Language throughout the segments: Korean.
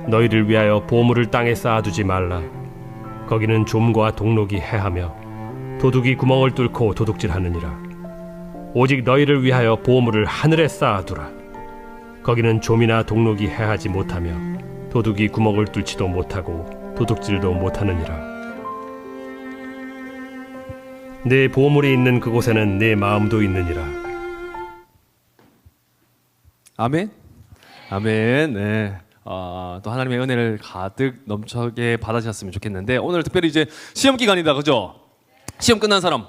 너희를 위하여 보물을 땅에 쌓아두지 말라. 거기는 좀과 동록이 해하며 도둑이 구멍을 뚫고 도둑질하느니라. 오직 너희를 위하여 보물을 하늘에 쌓아두라. 거기는 좀이나 동록이 해하지 못하며 도둑이 구멍을 뚫지도 못하고 도둑질도 못하느니라. 내 보물이 있는 그곳에는 내 마음도 있느니라. 아멘. 아멘. 네. 또 하나님의 은혜를 가득 넘쳐게 받으셨으면 좋겠는데, 오늘 특별히 이제 시험 기간이다, 그죠? 시험 끝난 사람.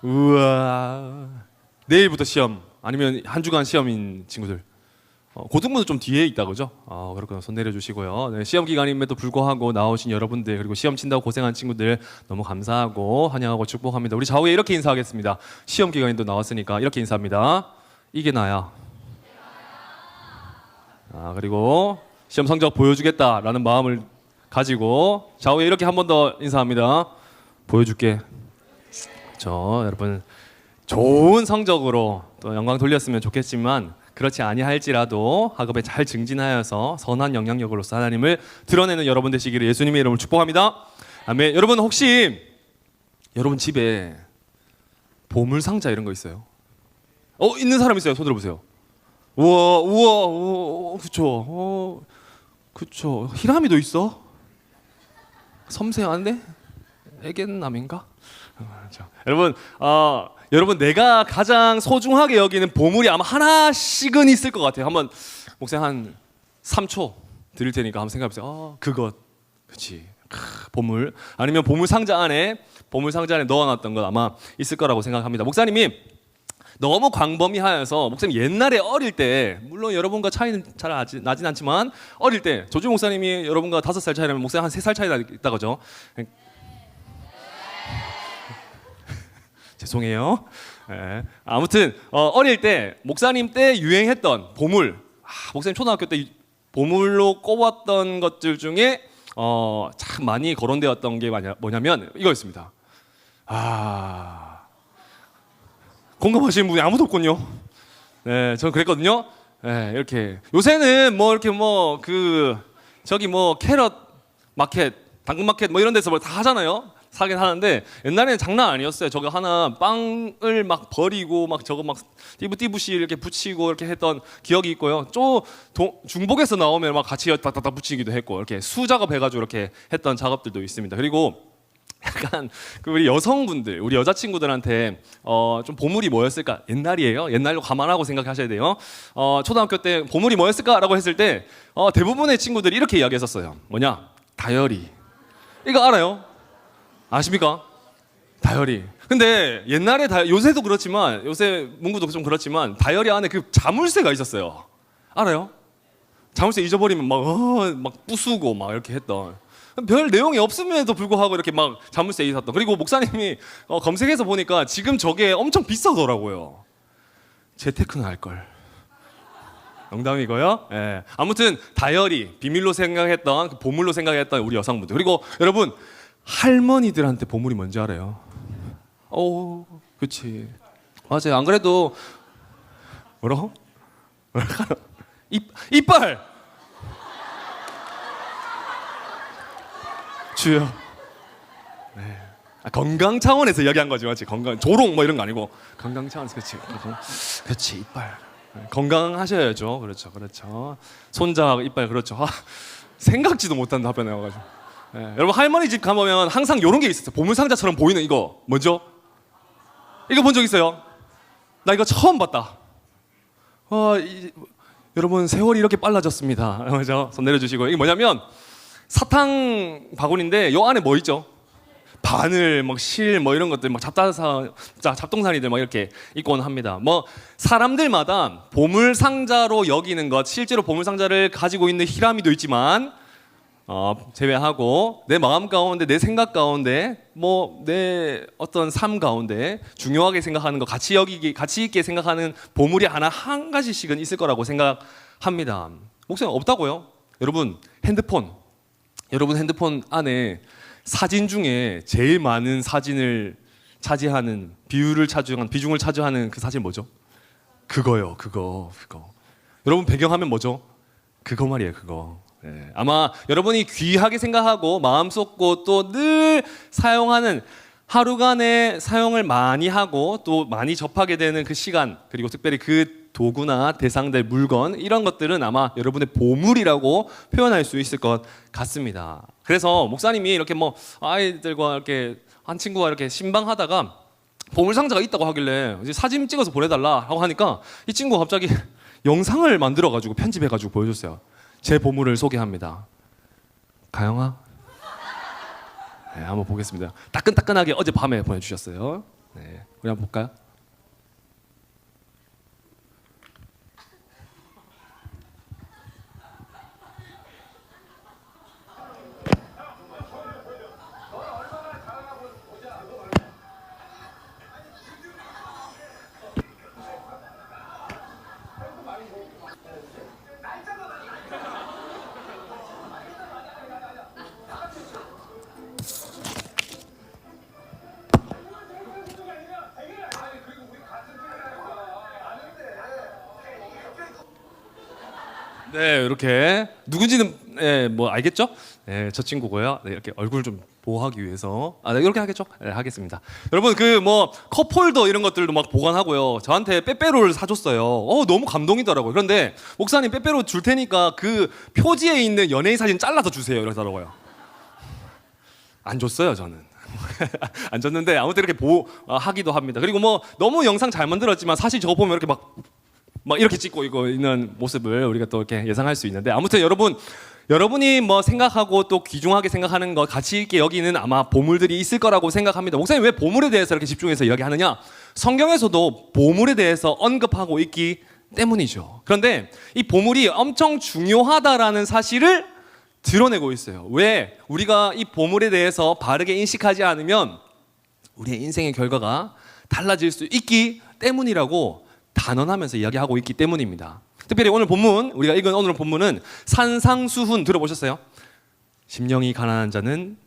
우와. 내일부터 시험, 아니면 한 주간 시험인 친구들. 고등부는 좀 뒤에 있다, 그죠? 그렇구나. 손 내려주시고요. 네, 시험 기간임에도 불구하고 나오신 여러분들, 그리고 시험 친다고 고생한 친구들 너무 감사하고 환영하고 축복합니다. 우리 좌우에 이렇게 인사하겠습니다. 시험 기간이 또 나왔으니까 이렇게 인사합니다. 이게 나야. 그리고 시험 성적 보여주겠다라는 마음을 가지고 좌우에 이렇게 한 번 더 인사합니다. 보여줄게. 여러분 좋은 성적으로 또 영광 돌렸으면 좋겠지만, 그렇지 아니할지라도 학업에 잘 증진하여서 선한 영향력으로서 하나님을 드러내는 여러분 되시기를 예수님의 이름으로 축복합니다. 아멘. 여러분 혹시 여러분 집에 보물 상자 이런 거 있어요? 있는 사람 있어요? 손 들어보세요. 우와, 그쵸. 그쵸. 히라미도 있어? 섬세한데? 애견남인가? 여러분 내가 가장 소중하게 여기는 보물이 아마 하나씩은 있을 것 같아요. 한번 목사님 한 3초 드릴 테니까 한번 생각해보세요. 그것, 그치, 보물. 아니면 보물 상자 안에 넣어놨던 것 아마 있을 거라고 생각합니다. 목사님이 너무 광범위하여서, 목사님 옛날에 어릴 때, 물론 여러분과 차이는 잘 나진 않지만 어릴 때 조주 목사님이 여러분과 5살 차이라면 목사님 한 3살 차이 있다, 그죠? 죄송해요. 네. 아무튼 어릴 때 목사님 때 유행했던 보물, 목사님 초등학교 때 보물로 꼽았던 것들 중에 참 많이 거론되었던 게 뭐냐면 이거였습니다. 공감하시는 분이 아무도 없군요. 네, 저는 그랬거든요. 네, 이렇게 요새는 캐럿 마켓, 당근 마켓 이런 데서 다 하잖아요. 사긴 하는데 옛날에는 장난 아니었어요. 저거 하나 빵을 막 버리고 저거 띠부띠부시 이렇게 붙이고 이렇게 했던 기억이 있고요. 중복에서 나오면 같이 딱딱딱 붙이기도 했고, 이렇게 수작업 해가지고 이렇게 했던 작업들도 있습니다. 그리고 약간 우리 여성분들, 우리 여자친구들한테 좀 보물이 뭐였을까? 옛날이에요. 옛날로 감안하고 생각하셔야 돼요. 초등학교 때 보물이 뭐였을까라고 했을 때 대부분의 친구들이 이렇게 이야기했었어요. 뭐냐? 다이어리. 이거 알아요? 아십니까? 다이어리. 근데 옛날에 요새도 그렇지만, 요새 문구도 좀 그렇지만 다이어리 안에 그 자물쇠가 있었어요. 알아요? 자물쇠 잊어버리면 막 부수고 이렇게 했던, 별 내용이 없음에도 불구하고 이렇게 자물쇠 있었던. 그리고 목사님이 검색해서 보니까 지금 저게 엄청 비싸더라고요. 재테크는 할걸. 농담이고요. 예. 아무튼 다이어리, 비밀로 생각했던, 보물로 생각했던 우리 여성분들. 그리고 여러분, 할머니들한테 보물이 뭔지 알아요? 그치. 맞아요. 안 그래도 뭐라고? 이빨. 주여. 네. 건강 차원에서 이야기한 거지, 맞지? 건강, 조롱 이런 거 아니고 건강 차원에서. 그렇지, 이빨. 건강하셔야죠. 그렇죠. 손자 이빨, 그렇죠. 생각지도 못한 답변을 해가지고. 네, 여러분 할머니 집 가보면 항상 이런 게 있었어요. 보물상자처럼 보이는 이거 뭐죠? 이거 본 적 있어요? 나 이거 처음 봤다. 여러분 세월이 이렇게 빨라졌습니다. 그죠? 손 내려주시고. 이게 뭐냐면 사탕 바구니인데 요 안에 뭐 있죠? 바늘, 실 이런 것들, 잡동사니들 이렇게 있곤 합니다. 사람들마다 보물 상자로 여기는 것, 실제로 보물 상자를 가지고 있는 히라미도 있지만 제외하고 내 마음 가운데, 내 생각 가운데, 내 어떤 삶 가운데 중요하게 생각하는 거, 가치 있게 생각하는 보물이 한 가지씩은 있을 거라고 생각합니다. 목사님 없다고요? 여러분 핸드폰 안에 사진 중에 제일 많은 사진을 차지하는, 비중을 차지하는 그 사진 뭐죠? 그거요. 그거. 여러분 배경화면 뭐죠? 그거 말이에요. 그거. 예, 아마 여러분이 귀하게 생각하고 마음 쏟고 또 늘 사용하는 하루간에 사용을 많이 하고 또 많이 접하게 되는 그 시간 그리고 특별히 그 도구나 대상들 물건 이런 것들은 아마 여러분의 보물이라고 표현할 수 있을 것 같습니다. 그래서 목사님이 이렇게 뭐 아이들과 이렇게 한 친구가 이렇게 신방하다가 보물 상자가 있다고 하길래 이제 사진 찍어서 보내달라 하고 하니까 이 친구가 갑자기 영상을 만들어가지고 편집해가지고 보여줬어요. 제 보물을 소개합니다. 가영아, 네, 한번 보겠습니다. 따끈따끈하게 어젯밤에 보내주셨어요. 네, 우리 한번 볼까요? 네, 이렇게 누군지는 뭐 알겠죠? 네, 저 친구고요. 네, 이렇게 얼굴 좀 보호하기 위해서 네, 이렇게 하겠죠? 네, 하겠습니다. 여러분 그 뭐 컵홀더 이런 것들도 막 보관하고요. 저한테 빼빼로를 사줬어요. 너무 감동이더라고요. 그런데 목사님 빼빼로 줄 테니까 그 표지에 있는 연예인 사진 잘라서 주세요. 이러더라고요. 안 줬어요, 저는. 안 줬는데 아무튼 이렇게 하기도 합니다. 그리고 뭐 너무 영상 잘 만들었지만 사실 저거 보면 이렇게 막 이렇게 찍고 있는 모습을 우리가 또 이렇게 예상할 수 있는데 아무튼 여러분이 뭐 생각하고 또 귀중하게 생각하는 것 가치 있게 여기는 아마 보물들이 있을 거라고 생각합니다. 목사님 왜 보물에 대해서 이렇게 집중해서 이야기하느냐? 성경에서도 보물에 대해서 언급하고 있기 때문이죠. 그런데 이 보물이 엄청 중요하다라는 사실을 드러내고 있어요. 왜? 우리가 이 보물에 대해서 바르게 인식하지 않으면 우리의 인생의 결과가 달라질 수 있기 때문이라고 단언하면서 이야기하고 있기 때문입니다. 특별히 오늘 본문, 우리가 읽은 오늘 본문은 산상수훈 들어보셨어요? 심령이 가난한 자는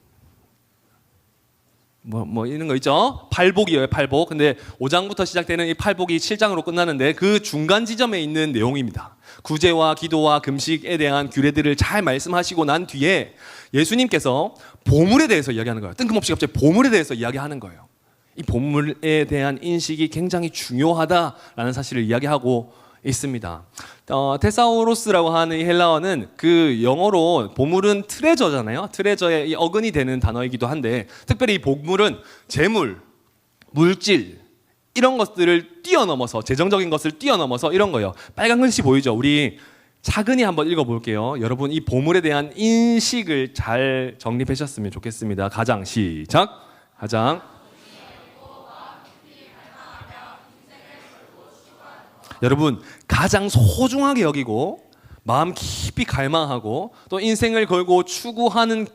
뭐 이런 거 있죠? 팔복이에요, 팔복. 근데 5장부터 시작되는 이 팔복이 7장으로 끝나는데 그 중간 지점에 있는 내용입니다. 구제와 기도와 금식에 대한 규례들을 잘 말씀하시고 난 뒤에 예수님께서 보물에 대해서 이야기하는 거예요. 뜬금없이 갑자기 보물에 대해서 이야기하는 거예요. 이 보물에 대한 인식이 굉장히 중요하다라는 사실을 이야기하고 있습니다. 테사우로스라고 하는 이 헬라어는 그 영어로 보물은 트레저잖아요. 트레저의 이 어근이 되는 단어이기도 한데 특별히 이 보물은 재물, 물질 이런 것들을 뛰어넘어서 재정적인 것을 뛰어넘어서 이런 거예요. 빨간 글씨 보이죠? 우리 차근히 한번 읽어볼게요. 여러분 이 보물에 대한 인식을 잘 정립하셨으면 좋겠습니다. 가장 시작. 가장 여러분 가장 소중하게 여기고 마음 깊이 갈망하고 또 인생을 걸고 추구하는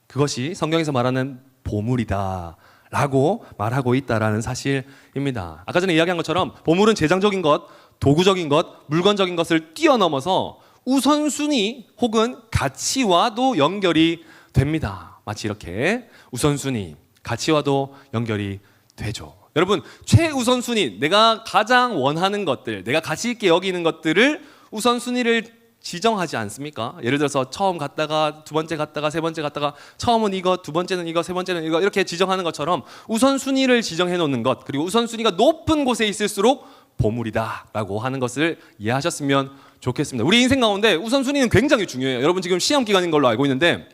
그것이 성경에서 말하는 보물이다 라고 말하고 있다라는 사실입니다. 아까 전에 이야기한 것처럼 보물은 재정적인 것, 도구적인 것, 물건적인 것을 뛰어넘어서 우선순위 혹은 가치와도 연결이 됩니다. 마치 이렇게 우선순위, 가치와도 연결이 되죠. 여러분 최우선순위, 내가 가장 원하는 것들, 내가 가치 있게 여기는 것들을 우선순위를 지정하지 않습니까? 예를 들어서 처음 갔다가 두 번째 갔다가 세 번째 갔다가 처음은 이거, 두 번째는 이거, 세 번째는 이거 이렇게 지정하는 것처럼 우선순위를 지정해 놓는 것, 그리고 우선순위가 높은 곳에 있을수록 보물이다 라고 하는 것을 이해하셨으면 좋겠습니다. 우리 인생 가운데 우선순위는 굉장히 중요해요. 여러분 지금 시험 기간인 걸로 알고 있는데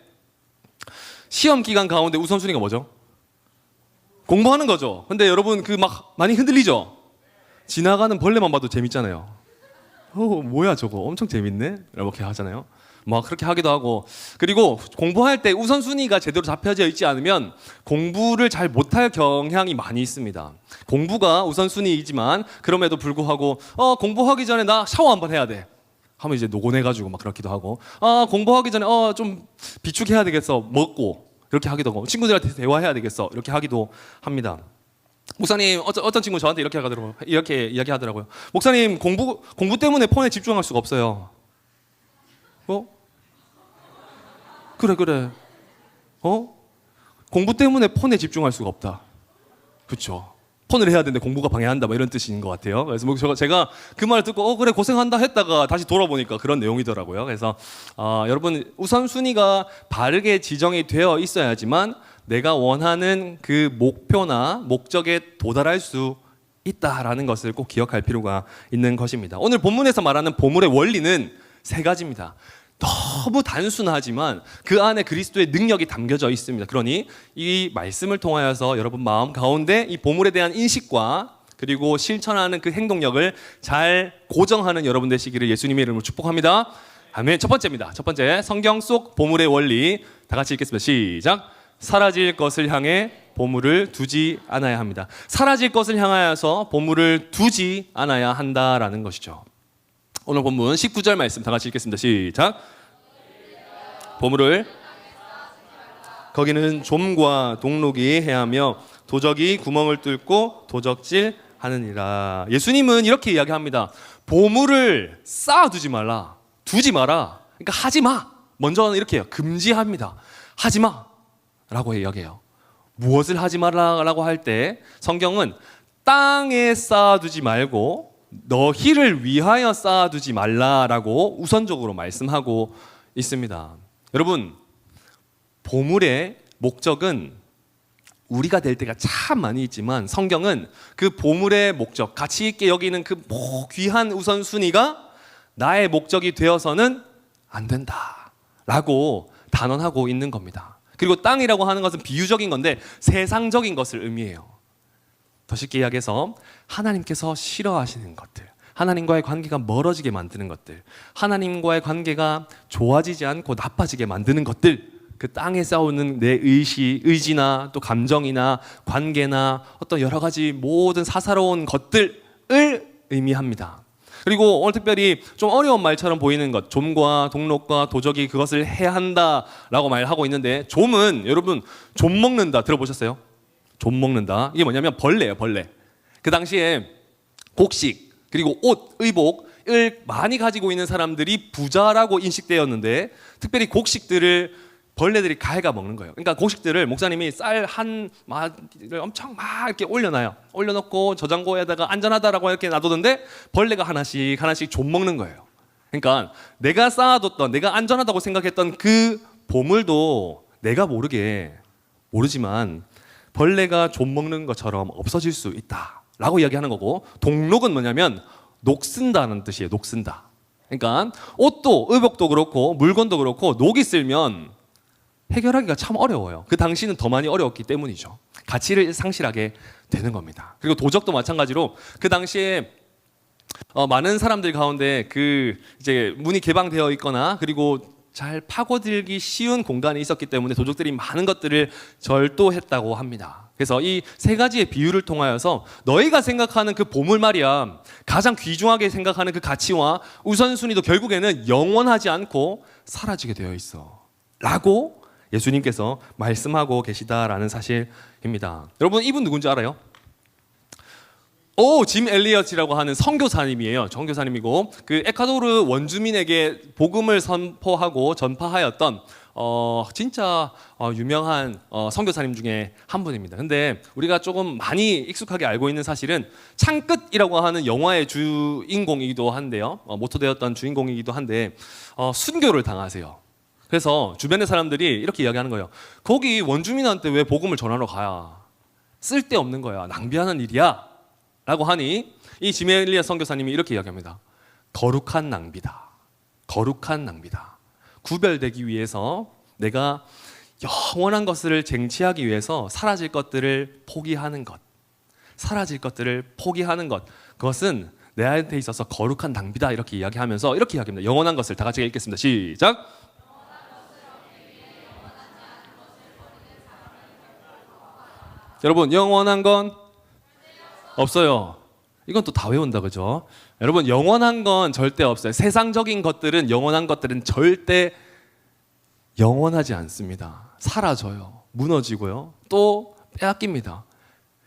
시험 기간 가운데 우선순위가 뭐죠? 공부하는 거죠. 근데 여러분 그 막 많이 흔들리죠? 지나가는 벌레만 봐도 재밌잖아요. 뭐야 저거 엄청 재밌네? 이렇게 하잖아요. 막 그렇게 하기도 하고, 그리고 공부할 때 우선순위가 제대로 잡혀져 있지 않으면 공부를 잘 못할 경향이 많이 있습니다. 공부가 우선순위이지만 그럼에도 불구하고 공부하기 전에 나 샤워 한번 해야 돼 하면 이제 노곤해가지고 막 그렇기도 하고, 공부하기 전에 좀 비축해야 되겠어 먹고 그렇게 하기도 하고, 친구들한테 대화해야 되겠어 이렇게 하기도 합니다. 목사님 어떤 친구 저한테 이렇게 이야기하더라고요. 목사님 공부 때문에 폰에 집중할 수가 없어요. 그래. 공부 때문에 폰에 집중할 수가 없다. 그렇죠. 폰을 해야 되는데 공부가 방해한다 뭐 이런 뜻인 것 같아요. 그래서 뭐 제가 그 말 듣고 그래 고생한다 했다가 다시 돌아보니까 그런 내용이더라고요. 그래서 여러분 우선순위가 바르게 지정이 되어 있어야지만 내가 원하는 그 목표나 목적에 도달할 수 있다라는 것을 꼭 기억할 필요가 있는 것입니다. 오늘 본문에서 말하는 보물의 원리는 세 가지입니다. 너무 단순하지만 그 안에 그리스도의 능력이 담겨져 있습니다. 그러니 이 말씀을 통하여서 여러분 마음 가운데 이 보물에 대한 인식과 그리고 실천하는 그 행동력을 잘 고정하는 여러분 되시기를 예수님의 이름으로 축복합니다. 아멘. 첫 번째입니다. 첫 번째, 성경 속 보물의 원리 다 같이 읽겠습니다. 시작. 사라질 것을 향해 보물을 두지 않아야 합니다. 사라질 것을 향하여서 보물을 두지 않아야 한다라는 것이죠. 오늘 본문 19절 말씀 다 같이 읽겠습니다. 시작. 보물을 거기는 좀과 동록이 해하며 도적이 구멍을 뚫고 도적질 하느니라. 예수님은 이렇게 이야기합니다. 보물을 쌓아두지 말라. 두지 마라. 그러니까 하지 마. 먼저는 이렇게 해요. 금지합니다. 하지 마. 라고 이야기해요. 무엇을 하지 말라라고 할 때 성경은 땅에 쌓아두지 말고 너희를 위하여 쌓아두지 말라라고 우선적으로 말씀하고 있습니다. 여러분, 보물의 목적은 우리가 될 때가 참 많이 있지만 성경은 그 보물의 목적, 가치 있게 여기는 그 귀한 우선순위가 나의 목적이 되어서는 안 된다라고 단언하고 있는 겁니다. 그리고 땅이라고 하는 것은 비유적인 건데 세상적인 것을 의미해요. 더 쉽게 이야기해서 하나님께서 싫어하시는 것들, 하나님과의 관계가 멀어지게 만드는 것들, 하나님과의 관계가 좋아지지 않고 나빠지게 만드는 것들, 그 땅에 쌓여있는 내 의지나 또 감정이나 관계나 어떤 여러 가지 모든 사사로운 것들을 의미합니다. 그리고 오늘 특별히 좀 어려운 말처럼 보이는 것, 좀과 동록과 도적이 그것을 해야 한다라고 말하고 있는데, 좀은 여러분 좀 먹는다 들어보셨어요? 좀 먹는다. 이게 뭐냐면 벌레예요, 벌레. 그 당시에 곡식 그리고 옷, 의복을 많이 가지고 있는 사람들이 부자라고 인식되었는데 특별히 곡식들을 벌레들이 갉아 먹는 거예요. 그러니까 곡식들을 목사님이 쌀 한 마디를 엄청 막 이렇게 올려놔요. 올려놓고 저장고에다가 안전하다라고 이렇게 놔두던데 벌레가 하나씩 하나씩 좀 먹는 거예요. 그러니까 내가 쌓아뒀던, 내가 안전하다고 생각했던 그 보물도 내가 모르지만 벌레가 좀 먹는 것처럼 없어질 수 있다라고 이야기하는 거고, 동록은 뭐냐면 녹슨다는 뜻이에요. 녹슨다. 그러니까 옷도 의복도 그렇고 물건도 그렇고 녹이 쓸면 해결하기가 참 어려워요. 그 당시는 더 많이 어려웠기 때문이죠. 가치를 상실하게 되는 겁니다. 그리고 도적도 마찬가지로 그 당시에 많은 사람들 가운데 그 이제 문이 개방되어 있거나 그리고 잘 파고들기 쉬운 공간이 있었기 때문에 도적들이 많은 것들을 절도했다고 합니다. 그래서 이 세 가지의 비유를 통하여서 너희가 생각하는 그 보물 말이야, 가장 귀중하게 생각하는 그 가치와 우선순위도 결국에는 영원하지 않고 사라지게 되어 있어 라고 예수님께서 말씀하고 계시다라는 사실입니다. 여러분, 이분 누군지 알아요? 짐 엘리엇이라고 하는 선교사님이에요. 선교사님이고 그 에콰도르 원주민에게 복음을 선포하고 전파하였던 진짜 유명한 선교사님 중에 한 분입니다. 근데 우리가 조금 많이 익숙하게 알고 있는 사실은 창끝이라고 하는 영화의 주인공이기도 한데요. 모토되었던 주인공이기도 한데 순교를 당하세요. 그래서 주변의 사람들이 이렇게 이야기하는 거예요. 거기 원주민한테 왜 복음을 전하러 가야? 쓸데없는 거야. 낭비하는 일이야. 라고 하니 이 짐 엘리엇 선교사님이 이렇게 이야기합니다. 거룩한 낭비다. 거룩한 낭비다. 구별되기 위해서 내가 영원한 것을 쟁취하기 위해서 사라질 것들을 포기하는 것. 사라질 것들을 포기하는 것. 그것은 내한테 있어서 거룩한 낭비다. 이렇게 이야기하면서 이렇게 이야기합니다. 영원한 것을 다 같이 읽겠습니다. 시작. 여러분, 영원한 건 없어요. 이건 또 다 외운다, 그죠? 여러분, 영원한 건 절대 없어요. 세상적인 것들은, 영원한 것들은 절대 영원하지 않습니다. 사라져요. 무너지고요. 또 빼앗깁니다.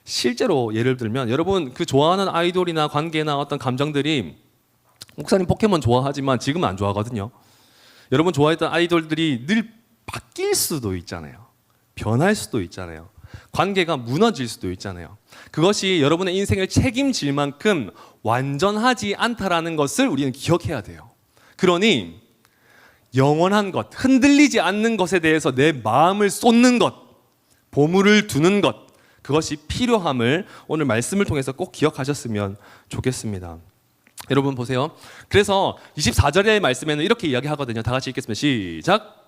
실제로 예를 들면 여러분 그 좋아하는 아이돌이나 관계나 어떤 감정들이, 목사님 포켓몬 좋아하지만 지금은 안 좋아하거든요. 여러분 좋아했던 아이돌들이 늘 바뀔 수도 있잖아요. 변할 수도 있잖아요. 관계가 무너질 수도 있잖아요. 그것이 여러분의 인생을 책임질 만큼 완전하지 않다라는 것을 우리는 기억해야 돼요. 그러니 영원한 것, 흔들리지 않는 것에 대해서 내 마음을 쏟는 것, 보물을 두는 것, 그것이 필요함을 오늘 말씀을 통해서 꼭 기억하셨으면 좋겠습니다. 여러분 보세요. 그래서 24절의 말씀에는 이렇게 이야기하거든요. 다 같이 읽겠습니다. 시작.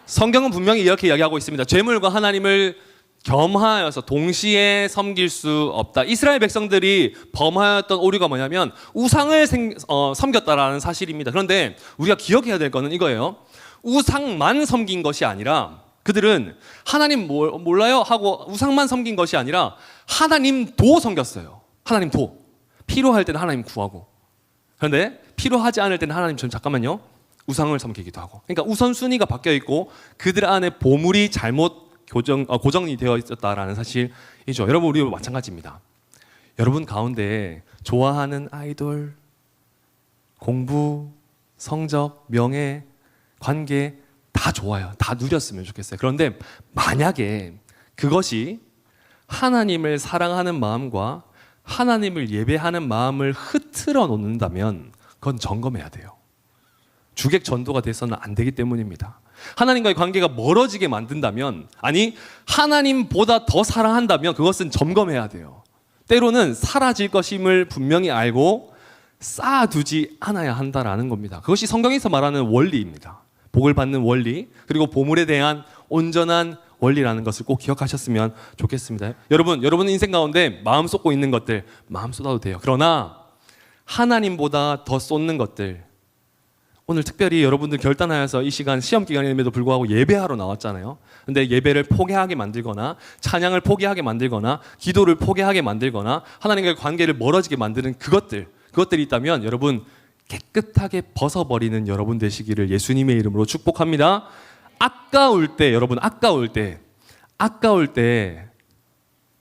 성경은 분명히 이렇게 이야기하고 있습니다. 죄물과 하나님을 겸하여서 동시에 섬길 수 없다. 이스라엘 백성들이 범하였던 오류가 뭐냐면 우상을 섬겼다라는 사실입니다. 그런데 우리가 기억해야 될 것은 이거예요. 우상만 섬긴 것이 아니라 그들은 하나님 몰라요 하고 우상만 섬긴 것이 아니라 하나님도 섬겼어요. 하나님도. 필요할 때는 하나님 구하고. 그런데 필요하지 않을 때는 하나님 좀 잠깐만요. 우상을 섬기기도 하고. 그러니까 우선순위가 바뀌어 있고 그들 안에 보물이 잘못 고정이 되어 있었다라는 사실이죠. 여러분 우리도 마찬가지입니다. 여러분 가운데 좋아하는 아이돌, 공부, 성적, 명예, 관계 다 좋아요. 다 누렸으면 좋겠어요. 그런데 만약에 그것이 하나님을 사랑하는 마음과 하나님을 예배하는 마음을 흐트러 놓는다면 그건 점검해야 돼요. 주객 전도가 돼서는 안 되기 때문입니다. 하나님과의 관계가 멀어지게 만든다면, 아니 하나님보다 더 사랑한다면 그것은 점검해야 돼요. 때로는 사라질 것임을 분명히 알고 쌓아두지 않아야 한다라는 겁니다. 그것이 성경에서 말하는 원리입니다. 복을 받는 원리, 그리고 보물에 대한 온전한 원리라는 것을 꼭 기억하셨으면 좋겠습니다. 여러분 인생 가운데 마음 쏟고 있는 것들 마음 쏟아도 돼요. 그러나 하나님보다 더 쏟는 것들, 오늘 특별히 여러분들 결단하여서 이 시간 시험 기간임에도 불구하고 예배하러 나왔잖아요. 근데 예배를 포기하게 만들거나 찬양을 포기하게 만들거나 기도를 포기하게 만들거나 하나님과의 관계를 멀어지게 만드는 그것들이 있다면 여러분 깨끗하게 벗어버리는 여러분 되시기를 예수님의 이름으로 축복합니다. 아까울 때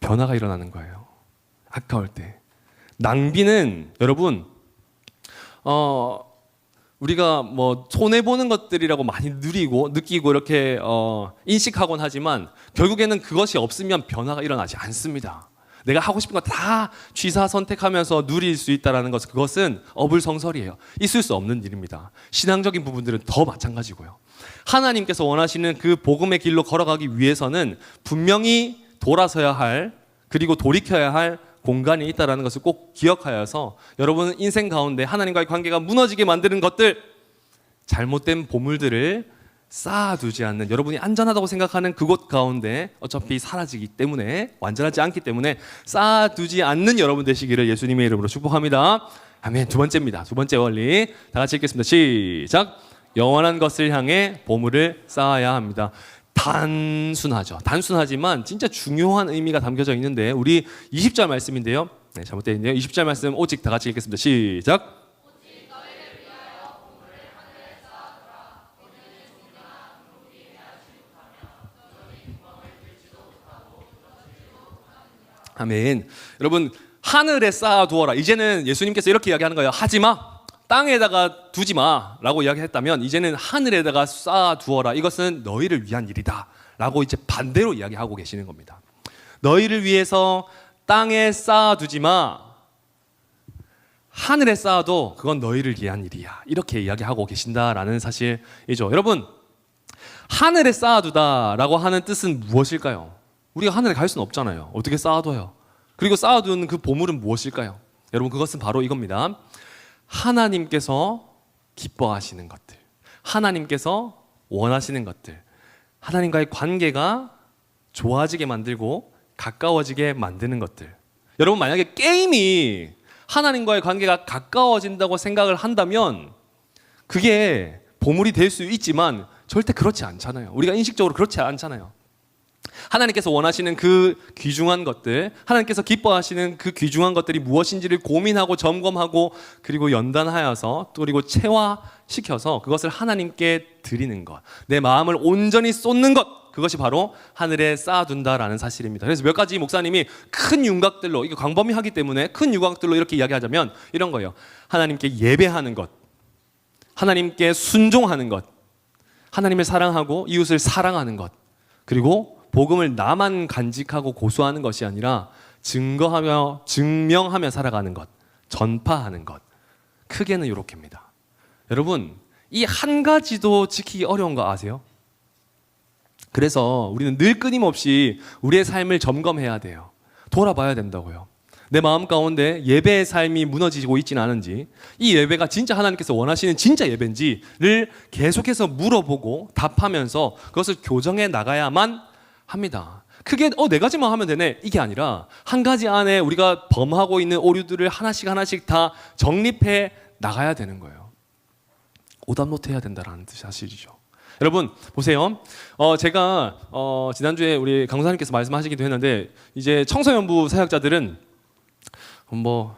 변화가 일어나는 거예요. 아까울 때. 낭비는 여러분 우리가 뭐 손해 보는 것들이라고 많이 느끼고 이렇게 인식하곤 하지만 결국에는 그것이 없으면 변화가 일어나지 않습니다. 내가 하고 싶은 거 다 취사 선택하면서 누릴 수 있다는 것은 그것은 어불성설이에요. 있을 수 없는 일입니다. 신앙적인 부분들은 더 마찬가지고요. 하나님께서 원하시는 그 복음의 길로 걸어가기 위해서는 분명히 돌아서야 할, 그리고 돌이켜야 할 공간이 있다는 것을 꼭 기억하여서 여러분 인생 가운데 하나님과의 관계가 무너지게 만드는 것들, 잘못된 보물들을 쌓아두지 않는, 여러분이 안전하다고 생각하는 그곳 가운데 어차피 사라지기 때문에, 완전하지 않기 때문에 쌓아두지 않는 여러분 되시기를 예수님의 이름으로 축복합니다. 아멘. 두 번째입니다. 두 번째 원리 다 같이 읽겠습니다. 시작. 영원한 것을 향해 보물을 쌓아야 합니다. 단순하지만 진짜 중요한 의미가 담겨져 있는데 우리 20절 말씀인데요. 네, 잘못되어 있네요. 20절 말씀 오직 다 같이 읽겠습니다. 시작. 아멘. 여러분 하늘에 쌓아두어라. 이제는 예수님께서 이렇게 이야기하는 거예요. 하지마. 땅에다가 두지 마라고 이야기했다면 이제는 하늘에다가 쌓아두어라. 이것은 너희를 위한 일이다 라고 이제 반대로 이야기하고 계시는 겁니다. 너희를 위해서 땅에 쌓아두지 마. 하늘에 쌓아도 그건 너희를 위한 일이야. 이렇게 이야기하고 계신다라는 사실이죠. 여러분 하늘에 쌓아두다라고 하는 뜻은 무엇일까요? 우리가 하늘에 갈 수는 없잖아요. 어떻게 쌓아둬요? 그리고 쌓아두는 그 보물은 무엇일까요? 여러분 그것은 바로 이겁니다. 하나님께서 기뻐하시는 것들, 하나님께서 원하시는 것들, 하나님과의 관계가 좋아지게 만들고 가까워지게 만드는 것들. 여러분 만약에 게임이 하나님과의 관계가 가까워진다고 생각을 한다면 그게 보물이 될 수 있지만 절대 그렇지 않잖아요. 우리가 인식적으로 그렇지 않잖아요. 하나님께서 원하시는 그 귀중한 것들, 하나님께서 기뻐하시는 그 귀중한 것들이 무엇인지를 고민하고 점검하고 그리고 연단하여서 또 그리고 체화시켜서 그것을 하나님께 드리는 것, 내 마음을 온전히 쏟는 것, 그것이 바로 하늘에 쌓아둔다라는 사실입니다. 그래서 몇 가지 목사님이 큰 윤곽들로, 이게 광범위하기 때문에 큰 윤곽들로 이렇게 이야기하자면 이런 거예요. 하나님께 예배하는 것, 하나님께 순종하는 것, 하나님을 사랑하고 이웃을 사랑하는 것, 그리고 복음을 나만 간직하고 고수하는 것이 아니라 증거하며 증명하며 살아가는 것, 전파하는 것. 크게는 이렇게입니다. 여러분, 이 한 가지도 지키기 어려운 거 아세요? 그래서 우리는 늘 끊임없이 우리의 삶을 점검해야 돼요. 돌아봐야 된다고요. 내 마음 가운데 예배의 삶이 무너지고 있지는 않은지, 이 예배가 진짜 하나님께서 원하시는 진짜 예배인지를 계속해서 물어보고 답하면서 그것을 교정해 나가야만 합니다. 크게 네 가지만 하면 되네 이게 아니라 한 가지 안에 우리가 범하고 있는 오류들을 하나씩 다 정립해 나가야 되는 거예요. 오답노트 해야 된다라는 사실이죠. 여러분 보세요. 제가 지난주에 우리 강사님께서 말씀하시기도 했는데, 이제 청소년부 사역자들은 뭐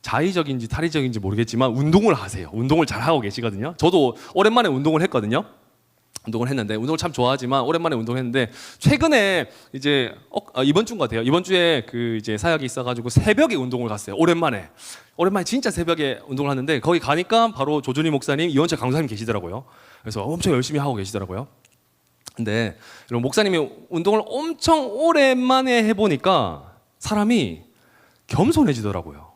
자의적인지 탈의적인지 모르겠지만 운동을 하세요. 운동을 잘 하고 계시거든요. 저도 오랜만에 운동을 했거든요. 운동을 했는데, 운동을 참 좋아하지만 오랜만에 운동을 했는데, 최근에 이제 이번 주인 것 같아요. 이번 주에 그 이제 사역이 있어가지고 새벽에 운동을 갔어요. 오랜만에 진짜 새벽에 운동을 하는데, 거기 가니까 바로 조준희 목사님, 이원철 강사님 계시더라고요. 그래서 엄청 열심히 하고 계시더라고요. 근데 여러분, 목사님이 운동을 엄청 오랜만에 해보니까 사람이 겸손해지더라고요.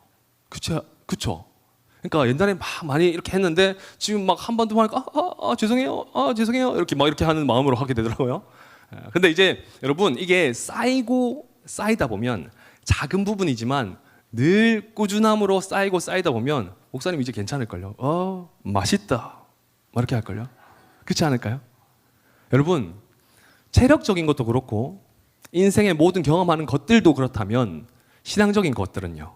그쵸? 그러니까 옛날에 막 많이 이렇게 했는데 지금 막 한 번 두 번 하니까 죄송해요 이렇게 막 이렇게 하는 마음으로 하게 되더라고요. 근데 이제 여러분, 이게 쌓이다 보면 작은 부분이지만 늘 꾸준함으로 쌓이다 보면 목사님 이제 괜찮을걸요. 맛있다 막 이렇게 할걸요. 그렇지 않을까요? 여러분, 체력적인 것도 그렇고 인생의 모든 경험하는 것들도 그렇다면 신앙적인 것들은요,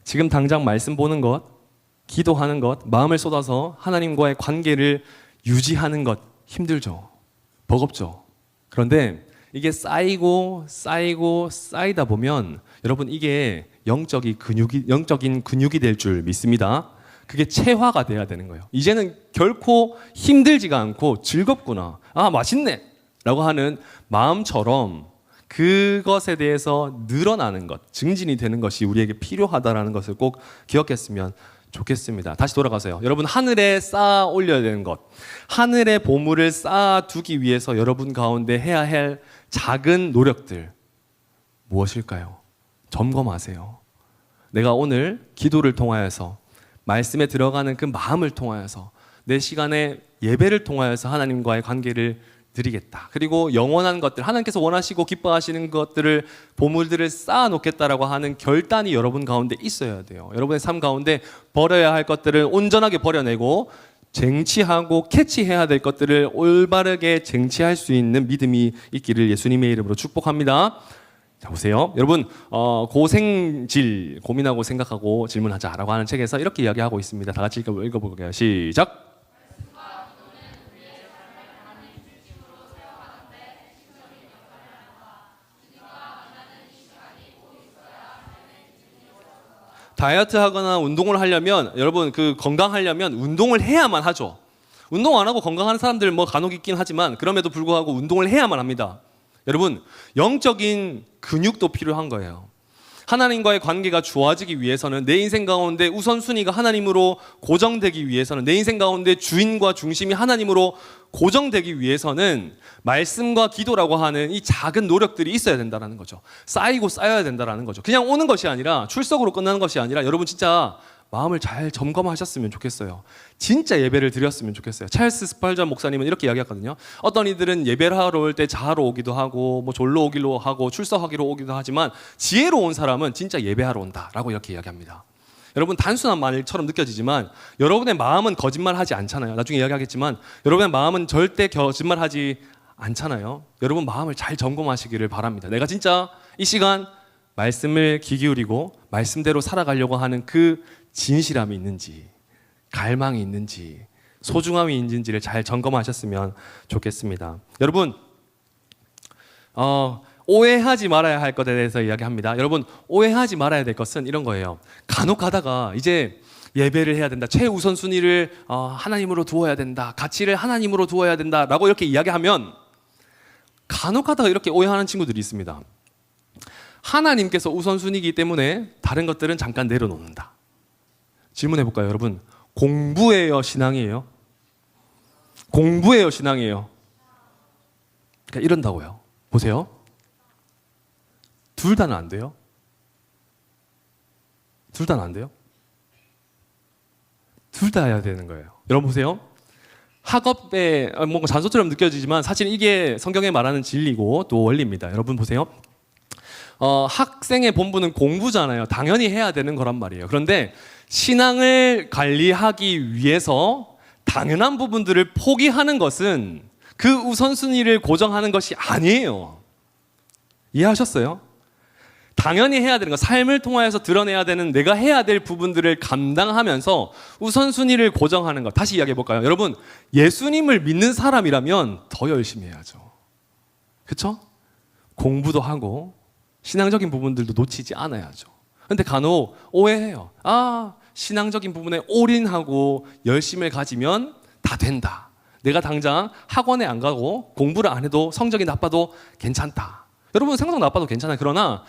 지금 당장 말씀 보는 것, 기도하는 것, 마음을 쏟아서 하나님과의 관계를 유지하는 것 힘들죠. 버겁죠. 그런데 이게 쌓이다 보면 여러분, 이게 영적인 근육이 될 줄 믿습니다. 그게 체화가 돼야 되는 거예요. 이제는 결코 힘들지가 않고 즐겁구나, 맛있네 라고 하는 마음처럼 그것에 대해서 늘어나는 것, 증진이 되는 것이 우리에게 필요하다는 것을 꼭 기억했으면 좋겠습니다. 다시 돌아가세요. 여러분, 하늘에 쌓아 올려야 되는 것, 하늘의 보물을 쌓아 두기 위해서 여러분 가운데 해야 할 작은 노력들 무엇일까요? 점검하세요. 내가 오늘 기도를 통하여서, 말씀에 들어가는 그 마음을 통하여서, 내 시간에 예배를 통하여서 하나님과의 관계를 드리겠다. 그리고 영원한 것들, 하나님께서 원하시고 기뻐하시는 것들을, 보물들을 쌓아 놓겠다라고 하는 결단이 여러분 가운데 있어야 돼요. 여러분의 삶 가운데 버려야 할 것들을 온전하게 버려내고, 쟁취하고 캐치해야 될 것들을 올바르게 쟁취할 수 있는 믿음이 있기를 예수님의 이름으로 축복합니다. 자, 보세요. 여러분, 고생질, 고민하고 생각하고 질문하자라고 하는 책에서 이렇게 이야기하고 있습니다. 다 같이 읽어볼게요. 시작. 다이어트 하거나 운동을 하려면, 여러분, 건강하려면 운동을 해야만 하죠. 운동 안 하고 건강한 사람들 뭐 간혹 있긴 하지만, 그럼에도 불구하고 운동을 해야만 합니다. 여러분, 영적인 근육도 필요한 거예요. 하나님과의 관계가 좋아지기 위해서는, 내 인생 가운데 우선순위가 하나님으로 고정되기 위해서는, 내 인생 가운데 주인과 중심이 하나님으로 고정되기 위해서는 말씀과 기도라고 하는 이 작은 노력들이 있어야 된다는 거죠. 쌓여야 된다는 거죠. 그냥 오는 것이 아니라, 출석으로 끝나는 것이 아니라, 여러분 진짜 마음을 잘 점검하셨으면 좋겠어요. 진짜 예배를 드렸으면 좋겠어요. 찰스 스펄전 목사님은 이렇게 이야기했거든요. 어떤 이들은 예배를 하러 올 때 자하러 오기도 하고, 뭐 졸로 오기로 하고, 출석하기로 오기도 하지만, 지혜로 온 사람은 진짜 예배하러 온다라고 이렇게 이야기합니다. 여러분, 단순한 말처럼 느껴지지만 여러분의 마음은 거짓말하지 않잖아요. 나중에 이야기하겠지만 여러분의 마음은 절대 거짓말하지 않잖아요. 여러분 마음을 잘 점검하시기를 바랍니다. 내가 진짜 이 시간 말씀을 귀 기울이고 말씀대로 살아가려고 하는 그 진실함이 있는지, 갈망이 있는지, 소중함이 있는지를 잘 점검하셨으면 좋겠습니다. 여러분, 오해하지 말아야 할 것에 대해서 이야기합니다. 여러분, 오해하지 말아야 될 것은 이런 거예요. 간혹 가다가 이제 예배를 해야 된다, 최우선순위를 하나님으로 두어야 된다, 가치를 하나님으로 두어야 된다라고 이렇게 이야기하면 간혹가다가 이렇게 오해하는 친구들이 있습니다. 하나님께서 우선순위이기 때문에 다른 것들은 잠깐 내려놓는다. 질문해 볼까요, 여러분? 공부예요, 신앙이에요? 공부예요, 신앙이에요? 그러니까 이런다고요. 보세요. 둘 다는 안 돼요. 둘 다는 안 돼요. 둘 다 해야 되는 거예요. 여러분 보세요. 학업에 뭔가 잔소처럼 느껴지지만 사실 이게 성경에 말하는 진리고 또 원리입니다. 여러분 보세요. 학생의 본분은 공부잖아요. 당연히 해야 되는 거란 말이에요. 그런데 신앙을 관리하기 위해서 당연한 부분들을 포기하는 것은 그 우선순위를 고정하는 것이 아니에요. 이해하셨어요? 당연히 해야 되는 거, 삶을 통하여서 드러내야 되는 내가 해야 될 부분들을 감당하면서 우선순위를 고정하는 것. 다시 이야기해 볼까요? 여러분, 예수님을 믿는 사람이라면 더 열심히 해야죠. 그렇죠? 공부도 하고 신앙적인 부분들도 놓치지 않아야죠. 근데 간혹 오해해요. 신앙적인 부분에 올인하고 열심을 가지면 다 된다. 내가 당장 학원에 안 가고 공부를 안 해도 성적이 나빠도 괜찮다. 여러분 성적 나빠도 괜찮아요. 그러나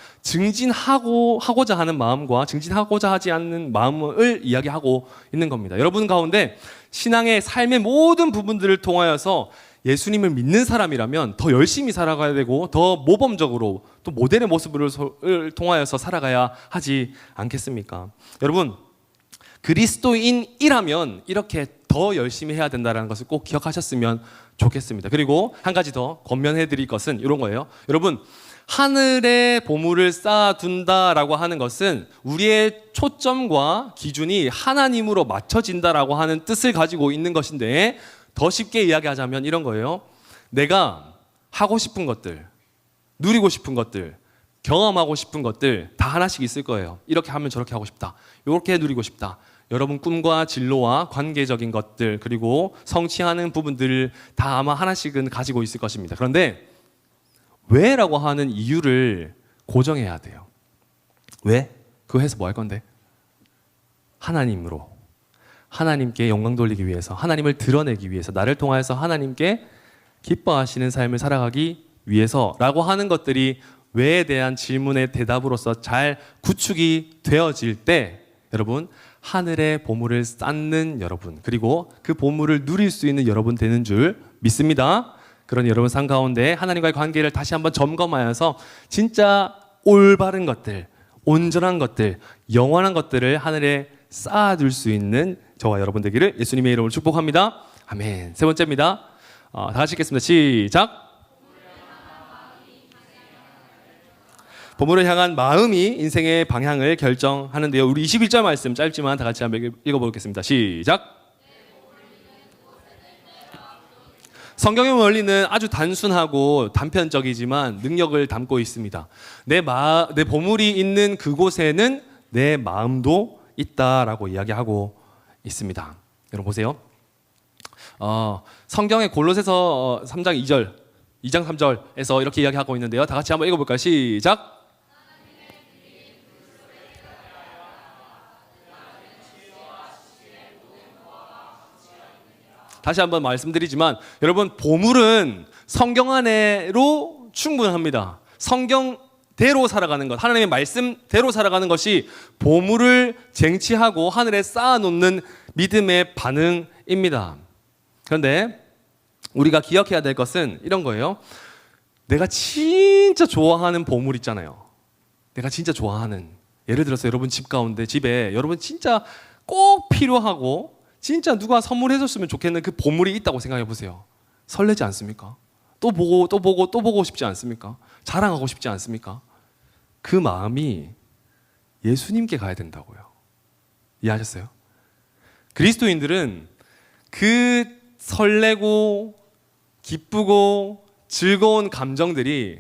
하고자 하는 마음과 증진하고자 하지 않는 마음을 이야기하고 있는 겁니다. 여러분 가운데 신앙의 삶의 모든 부분들을 통하여서 예수님을 믿는 사람이라면 더 열심히 살아가야 되고 더 모범적으로 또 모델의 모습을 통하여서 살아가야 하지 않겠습니까? 여러분 그리스도인이라면 이렇게 더 열심히 해야 된다는 것을 꼭 기억하셨으면 좋겠습니다. 그리고 한 가지 더 권면해 드릴 것은 이런 거예요. 여러분 하늘에 보물을 쌓아둔다라고 하는 것은 우리의 초점과 기준이 하나님으로 맞춰진다라고 하는 뜻을 가지고 있는 것인데 더 쉽게 이야기하자면 이런 거예요. 내가 하고 싶은 것들, 누리고 싶은 것들, 경험하고 싶은 것들 다 하나씩 있을 거예요. 이렇게 하면 저렇게 하고 싶다. 이렇게 누리고 싶다. 여러분 꿈과 진로와 관계적인 것들 그리고 성취하는 부분들을 다 아마 하나씩은 가지고 있을 것입니다. 그런데 왜라고 하는 이유를 고정해야 돼요. 왜? 그거 해서 뭐 할 건데? 하나님으로. 하나님께 영광 돌리기 위해서, 하나님을 드러내기 위해서, 나를 통하여서 하나님께 기뻐하시는 삶을 살아가기 위해서라고 하는 것들이 왜에 대한 질문의 대답으로서 잘 구축이 되어질 때 여러분 하늘의 보물을 쌓는 여러분 그리고 그 보물을 누릴 수 있는 여러분 되는 줄 믿습니다. 그러니 여러분 삶 가운데 하나님과의 관계를 다시 한번 점검하여서 진짜 올바른 것들, 온전한 것들, 영원한 것들을 하늘에 쌓아둘 수 있는 저와 여러분 되기를 예수님의 이름으로 축복합니다. 아멘. 세 번째입니다. 다 같이 읽겠습니다. 시작. 보물을 향한 마음이 인생의 방향을 결정하는데요. 우리 21절 말씀 짧지만 다 같이 한번 읽어보겠습니다. 시작. 성경의 원리는 아주 단순하고 단편적이지만 능력을 담고 있습니다. 내 보물이 있는 그곳에는 내 마음도 있다라고 이야기하고 있습니다. 여러분 보세요. 성경의 골로새서 3장 2절, 2장 3절에서 이렇게 이야기하고 있는데요. 다 같이 한번 읽어볼까요? 시작. 다시 한번 말씀드리지만 여러분 보물은 성경 안에로 충분합니다. 성경대로 살아가는 것, 하나님의 말씀대로 살아가는 것이 보물을 쟁취하고 하늘에 쌓아놓는 믿음의 반응입니다. 그런데 우리가 기억해야 될 것은 이런 거예요. 내가 진짜 좋아하는 보물 있잖아요. 내가 진짜 좋아하는, 예를 들어서 여러분 집 가운데 집에 여러분 진짜 꼭 필요하고 진짜 누가 선물해줬으면 좋겠는 그 보물이 있다고 생각해 보세요. 설레지 않습니까? 또 보고 싶지 않습니까? 자랑하고 싶지 않습니까? 그 마음이 예수님께 가야 된다고요. 이해하셨어요? 그리스도인들은 그 설레고 기쁘고 즐거운 감정들이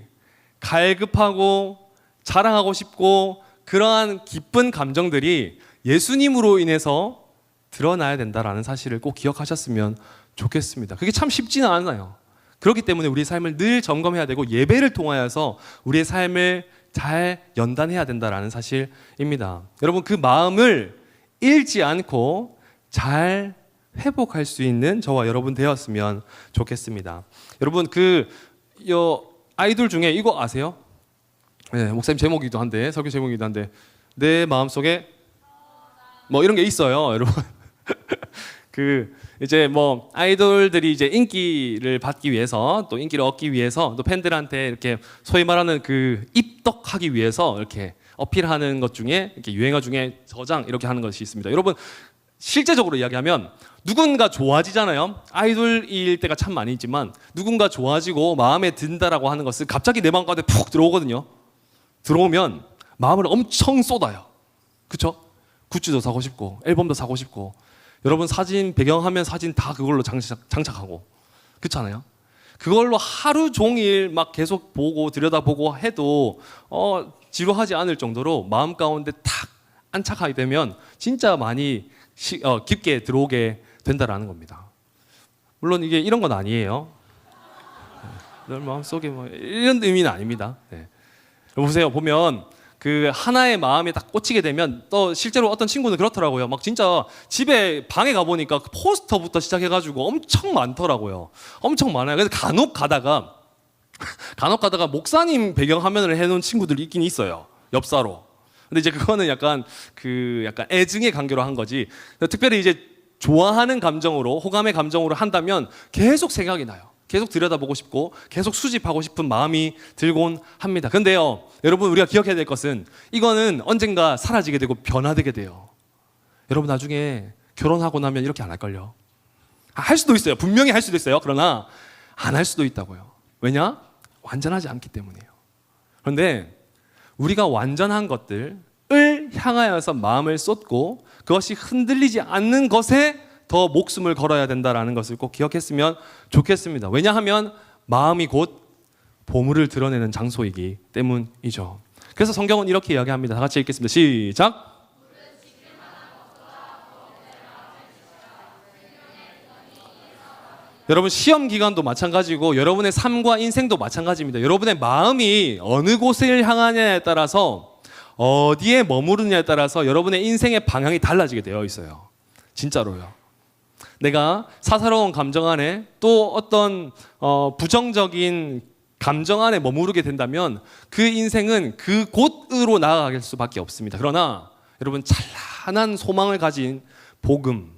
갈급하고 자랑하고 싶고 그러한 기쁜 감정들이 예수님으로 인해서 드러나야 된다라는 사실을 꼭 기억하셨으면 좋겠습니다. 그게 참 쉽지는 않아요. 그렇기 때문에 우리의 삶을 늘 점검해야 되고 예배를 통하여서 우리의 삶을 잘 연단해야 된다라는 사실입니다. 여러분 그 마음을 잃지 않고 잘 회복할 수 있는 저와 여러분 되었으면 좋겠습니다. 여러분 아이돌 중에 이거 아세요? 네, 목사님 제목이기도 한데 설교 제목이기도 한데 내 마음속에 뭐 이런 게 있어요, 여러분. 그 이제 뭐 아이돌들이 이제 인기를 받기 위해서 또 인기를 얻기 위해서 또 팬들한테 이렇게 소위 말하는 그 입덕하기 위해서 이렇게 어필하는 것 중에 이렇게 유행어 중에 저장 이렇게 하는 것이 있습니다. 여러분 실제적으로 이야기하면 누군가 좋아지잖아요. 아이돌일 때가 참 많이 있지만 누군가 좋아지고 마음에 든다라고 하는 것은 갑자기 내 마음 가운데 푹 들어오거든요. 들어오면 마음을 엄청 쏟아요. 그렇죠? 굿즈도 사고 싶고 앨범도 사고 싶고 여러분 사진 배경화면 사진 다 그걸로 장착하고 그렇잖아요. 그걸로 하루 종일 막 계속 보고 들여다보고 해도 지루하지 않을 정도로 마음 가운데 탁 안착하게 되면 진짜 많이 깊게 들어오게 된다라는 겁니다. 물론 이게 이런 건 아니에요. 늘 마음속에 뭐 이런 의미는 아닙니다. 네. 보세요. 보면 그 하나의 마음에 딱 꽂히게 되면 또 실제로 어떤 친구는 그렇더라고요. 막 진짜 집에 방에 가보니까 그 포스터부터 시작해가지고 엄청 많더라고요. 엄청 많아요. 그래서 간혹 가다가 목사님 배경화면을 해놓은 친구들이 있긴 있어요. 엽사로. 근데 이제 그거는 약간 애증의 관계로 한 거지. 특별히 이제 좋아하는 감정으로 호감의 감정으로 한다면 계속 생각이 나요. 계속 들여다보고 싶고 계속 수집하고 싶은 마음이 들곤 합니다. 근데요, 여러분 우리가 기억해야 될 것은 이거는 언젠가 사라지게 되고 변화되게 돼요. 여러분 나중에 결혼하고 나면 이렇게 안 할걸요. 할 수도 있어요. 분명히 할 수도 있어요. 그러나 안 할 수도 있다고요. 왜냐? 완전하지 않기 때문이에요. 그런데 우리가 완전한 것들을 향하여서 마음을 쏟고 그것이 흔들리지 않는 것에 더 목숨을 걸어야 된다는 것을 꼭 기억했으면 좋겠습니다. 왜냐하면 마음이 곧 보물을 드러내는 장소이기 때문이죠. 그래서 성경은 이렇게 이야기합니다. 다 같이 읽겠습니다. 시작. 여러분 시험 기간도 마찬가지고 여러분의 삶과 인생도 마찬가지입니다. 여러분의 마음이 어느 곳을 향하냐에 따라서 어디에 머무르냐에 따라서 여러분의 인생의 방향이 달라지게 되어 있어요. 진짜로요. 내가 사사로운 감정 안에 또 어떤 부정적인 감정 안에 머무르게 된다면 그 인생은 그 곳으로 나아갈 수밖에 없습니다. 그러나 여러분 찬란한 소망을 가진 복음,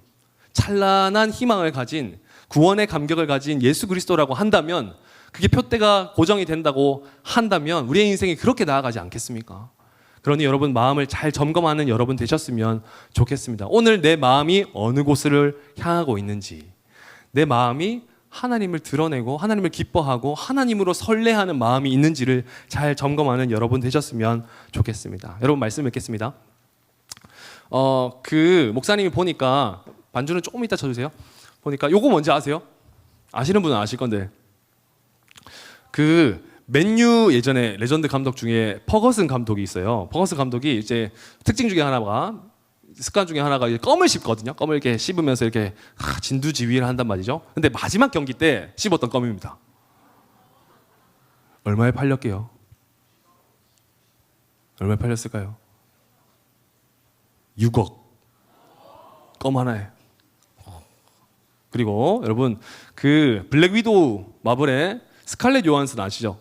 찬란한 희망을 가진 구원의 감격을 가진 예수 그리스도라고 한다면 그게 표대가 고정이 된다고 한다면 우리의 인생이 그렇게 나아가지 않겠습니까? 그러니 여러분 마음을 잘 점검하는 여러분 되셨으면 좋겠습니다. 오늘 내 마음이 어느 곳을 향하고 있는지, 내 마음이 하나님을 드러내고 하나님을 기뻐하고 하나님으로 설레하는 마음이 있는지를 잘 점검하는 여러분 되셨으면 좋겠습니다. 여러분 말씀 읽겠습니다. 그 목사님이 보니까 반주는 조금 이따 쳐주세요. 보니까 요거 뭔지 아세요? 아시는 분은 아실 건데 그 맨유 예전에 레전드 감독 중에 퍼거슨 감독이 있어요. 퍼거슨 감독이 이제 특징 중에 하나가 습관 중에 하나가 껌을 씹거든요. 껌을 이렇게 씹으면서 이렇게 진두지휘를 한단 말이죠. 근데 마지막 경기 때 씹었던 껌입니다. 얼마에 팔렸게요? 얼마에 팔렸을까요? 6억. 껌 하나에. 그리고 여러분 그 블랙 위도우 마블의 스칼렛 요한슨 아시죠?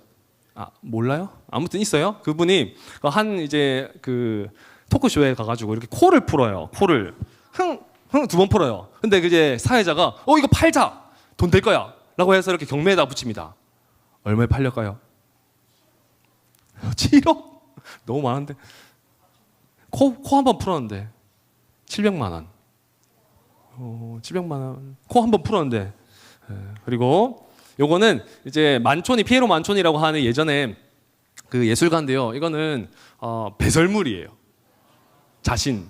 몰라요? 아무튼 있어요. 그분이 한 이제 그 토크쇼에 가가지고 이렇게 코를 풀어요. 코를 흥 2번 풀어요. 근데 이제 사회자가 이거 팔자, 돈 될 거야라고 해서 이렇게 경매에다 붙입니다. 얼마에 팔릴까요? 7억? 너무 많은데. 코 한 번 풀었는데 700만 원. 700만 원. 코 한 번 풀었는데. 그리고 요거는 이제 만초니 피에로 만초니라고 하는 예전에 그 예술가인데요. 이거는 배설물이에요. 자신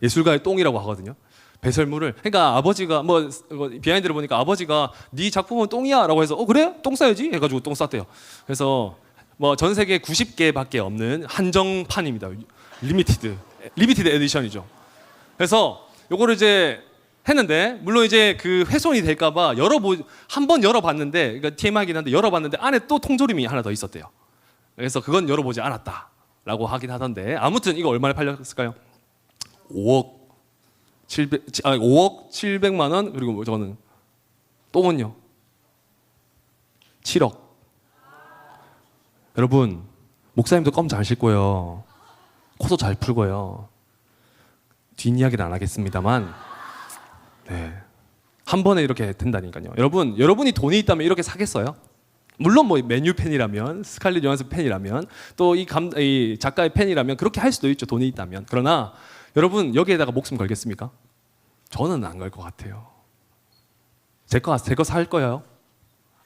예술가의 똥이라고 하거든요. 배설물을 그러니까 아버지가 뭐 비하인드를 보니까 아버지가 네 작품은 똥이야라고 해서 그래? 똥 싸야지 해가지고 똥 쌌대요. 그래서 뭐 전 세계 90개밖에 없는 한정판입니다. 리미티드 에디션이죠. 그래서 요거를 이제 했는데 물론 이제 그 훼손이 될까봐 한번 열어봤는데 그러니까 TMI이긴 한데 열어봤는데 안에 또 통조림이 하나 더 있었대요. 그래서 그건 열어보지 않았다라고 하긴 하던데 아무튼 이거 얼마에 팔렸을까요? 5억 700만 원. 그리고 뭐 저거는 똥은요 7억. 여러분, 목사님도 껌 잘 씹고요. 코도 잘 풀고요. 뒷이야기는 안 하겠습니다만, 네. 한 번에 이렇게 된다니까요. 여러분, 여러분이 돈이 있다면 이렇게 사겠어요? 물론 뭐 메뉴 팬이라면, 스칼렛 요한슨 팬이라면, 또 이 작가의 팬이라면 그렇게 할 수도 있죠. 돈이 있다면. 그러나 여러분, 여기에다가 목숨 걸겠습니까? 저는 안 걸 것 같아요. 제 거 살 거예요?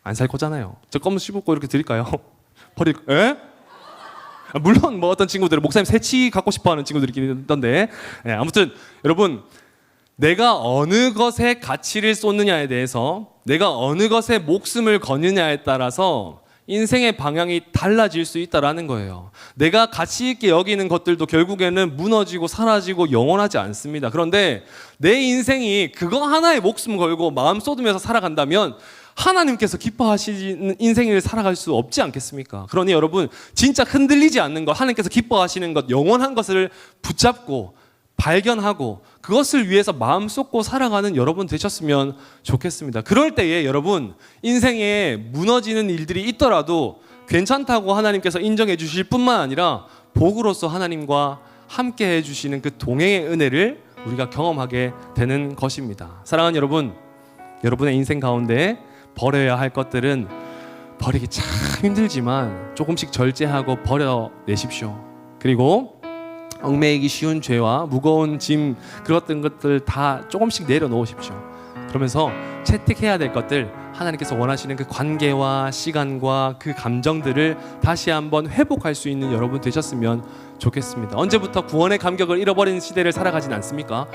안 살 거잖아요. 저 껌 씹고 이렇게 드릴까요? 버릴, 에? 물론 뭐 어떤 친구들은 목사님 새치 갖고 싶어하는 친구들이 있던데, 네, 아무튼 여러분, 내가 어느 것에 가치를 쏟느냐에 대해서, 내가 어느 것에 목숨을 거느냐에 따라서 인생의 방향이 달라질 수 있다라는 거예요. 내가 가치 있게 여기는 것들도 결국에는 무너지고 사라지고 영원하지 않습니다. 그런데 내 인생이 그거 하나에 목숨 걸고 마음 쏟으면서 살아간다면 하나님께서 기뻐하시는 인생을 살아갈 수 없지 않겠습니까? 그러니 여러분, 진짜 흔들리지 않는 것, 하나님께서 기뻐하시는 것, 영원한 것을 붙잡고 발견하고 그것을 위해서 마음 쏟고 살아가는 여러분 되셨으면 좋겠습니다. 그럴 때에 여러분, 인생에 무너지는 일들이 있더라도 괜찮다고 하나님께서 인정해 주실 뿐만 아니라 복으로서 하나님과 함께 해 주시는 그 동행의 은혜를 우리가 경험하게 되는 것입니다. 사랑하는 여러분, 여러분의 인생 가운데 버려야 할 것들은 버리기 참 힘들지만 조금씩 절제하고 버려내십시오. 그리고 얽매이기 쉬운 죄와 무거운 짐, 그런 것들 다 조금씩 내려놓으십시오. 그러면서 채택해야 될 것들, 하나님께서 원하시는 그 관계와 시간과 그 감정들을 다시 한번 회복할 수 있는 여러분 되셨으면 좋겠습니다. 언제부터 구원의 감격을 잃어버린 시대를 살아가진 않습니까?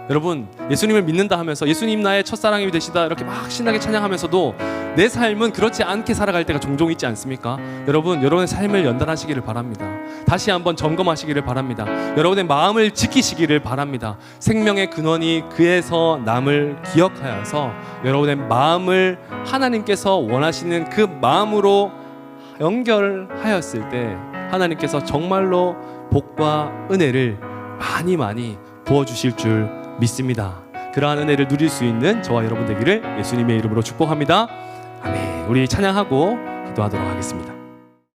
여러분, 예수님을 믿는다 하면서 예수님 나의 첫사랑이 되시다 이렇게 막 신나게 찬양하면서도 내 삶은 그렇지 않게 살아갈 때가 종종 있지 않습니까? 여러분, 여러분의 삶을 연단하시기를 바랍니다. 다시 한번 점검하시기를 바랍니다. 여러분의 마음을 지키시기를 바랍니다. 생명의 근원이 그에서 남을 기억하여서 여러분의 마음을 하나님께서 원하시는 그 마음으로 연결하였을 때 하나님께서 정말로 복과 은혜를 많이 부어주실 줄 믿습니다. 그러한 은혜를 누릴 수 있는 저와 여러분 되기를 예수님의 이름으로 축복합니다. 아멘. 우리 찬양하고 기도하도록 하겠습니다.